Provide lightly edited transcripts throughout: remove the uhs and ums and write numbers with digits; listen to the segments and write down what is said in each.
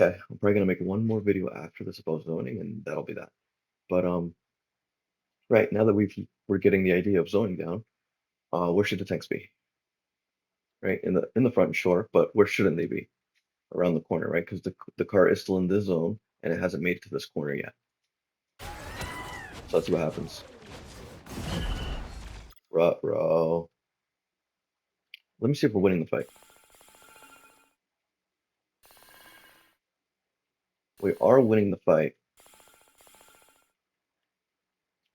Okay, I'm probably gonna make one more video after this about zoning, and that'll be that. But right now that we're getting the idea of zoning down, where should the tanks be? Right in the front, sure, but where shouldn't they be? Around the corner, right? Because the car is still in this zone and it hasn't made it to this corner yet. So let's see what happens. Ruh-roh. Let me see if we're winning the fight. We are winning the fight,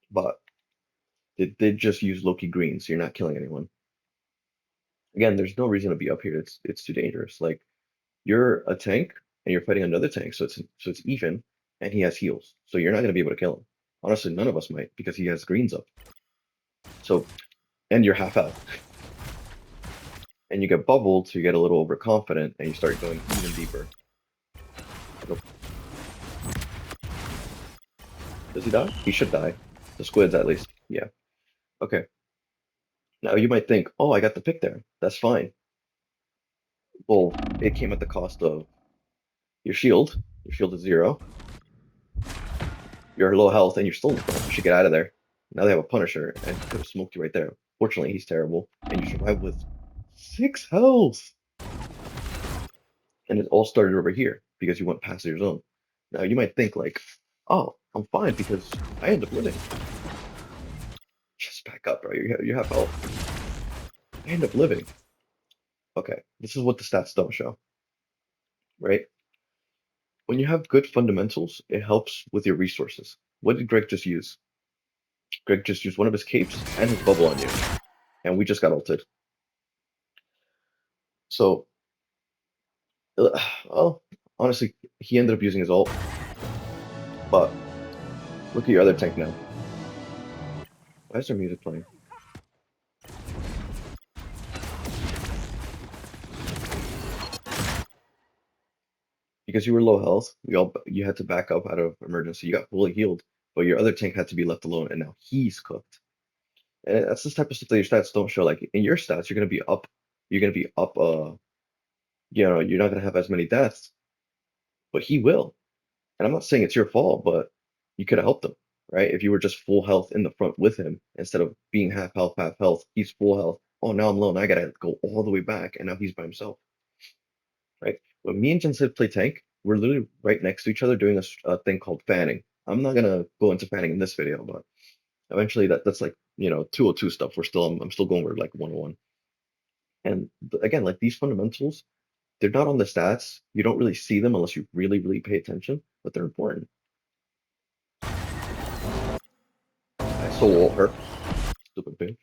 but it did just use Loki green, so you're not killing anyone. Again, there's no reason to be up here. It's too dangerous. Like you're a tank and you're fighting another tank, so it's even, and he has heals, so you're not gonna be able to kill him. Honestly, none of us might because he has greens up. So and you're half health, and you get bubbled, so you get a little overconfident, and you start going even deeper. Nope. Does he die? He should die. The squids at least. Yeah. Okay. Now you might think, oh, I got the pick there. That's fine. Well, it came at the cost of your shield. Your shield is 0. You're low health, and you're still in the front. You should get out of there. Now they have a Punisher, and he could have smoked you right there. Fortunately, he's terrible, and you survive with 6 health. And it all started over here because you went past your zone. Now you might think like, oh, I'm fine because I end up winning. Just back up, bro. You have health. I end up living. Okay, this is what the stats don't show, right? When you have good fundamentals, it helps with your resources. What did Greg just use? Greg just used one of his capes and his bubble on you, and we just got ulted. So, well, honestly, he ended up using his ult, but look at your other tank now. Why is there music playing? Because you were low health, you had to back up out of emergency. You got fully healed, but your other tank had to be left alone, and now he's cooked. And that's this type of stuff that your stats don't show. Like in your stats, you're gonna be up. You're gonna be up. You're not gonna have as many deaths, but he will. And I'm not saying it's your fault, but you could have helped him, right? If you were just full health in the front with him instead of being half health, he's full health. Oh, now I'm low, and I gotta go all the way back, and now he's by himself, right? When me and Jensen play tank, we're literally right next to each other doing a thing called fanning. I'm not gonna go into fanning in this video, but eventually that's like 202 stuff. I'm still going over like 101. And again, like these fundamentals, they're not on the stats. You don't really see them unless you really, really pay attention, but they're important. I soul ult her, stupid bitch,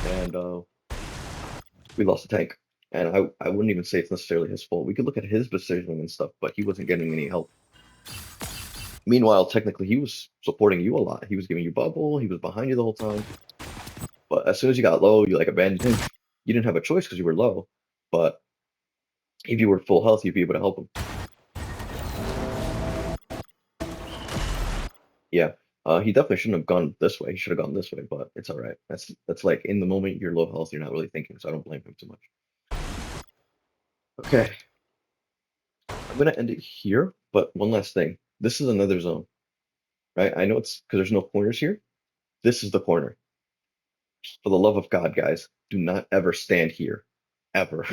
and we lost the tank. And I wouldn't even say it's necessarily his fault. We could look at his positioning and stuff, but he wasn't getting any help. Meanwhile, technically, he was supporting you a lot. He was giving you bubble. He was behind you the whole time. But as soon as you got low, you like abandoned him. You didn't have a choice because you were low. But if you were full health, you'd be able to help him. Yeah. He definitely shouldn't have gone this way. He should have gone this way, but it's all right. That's like in the moment you're low health, you're not really thinking, so I don't blame him too much. Okay. I'm gonna end it here, but one last thing. This is another zone, right? I know it's because there's no corners here. This is the corner. For the love of God, guys, do not ever stand here. Ever.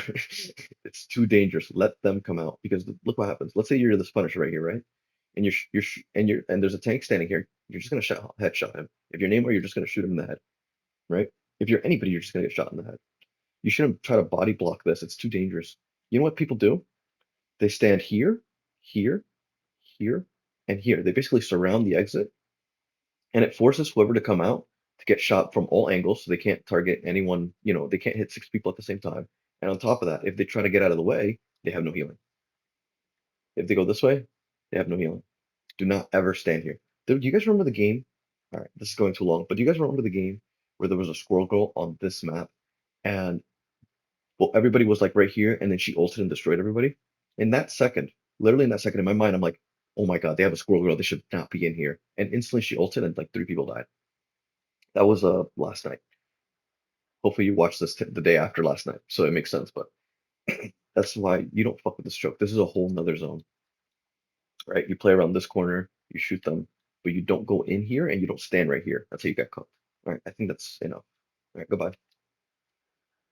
It's too dangerous. Let them come out because look what happens. Let's say you're this Punisher right here, right? And and there's a tank standing here. You're just gonna headshot him. If you're Neymar, you're just gonna shoot him in the head, right? If you're anybody, you're just gonna get shot in the head. You shouldn't try to body block this. It's too dangerous. You know what people do? They stand here, here, here, and here. They basically surround the exit, and it forces whoever to come out to get shot from all angles, so they can't target anyone. They can't hit 6 people at the same time. And on top of that, if they try to get out of the way, they have no healing. If they go this way, they have no healing. Do not ever stand here. Do you guys remember the game? All right, this is going too long, but do you guys remember the game where there was a squirrel girl on this map, and well, everybody was like right here, and then she ulted and destroyed everybody? In that second, literally in that second, in my mind, I'm like, oh my God, they have a squirrel girl. They should not be in here. And instantly she ulted, and like 3 people died. That was last night. Hopefully you watched this the day after last night, so it makes sense. But that's why you don't fuck with this joke. This is a whole nother zone. right? You play around this corner, you shoot them, but you don't go in here and you don't stand right here. That's how you get cooked. All right, I think that's enough. All right, goodbye.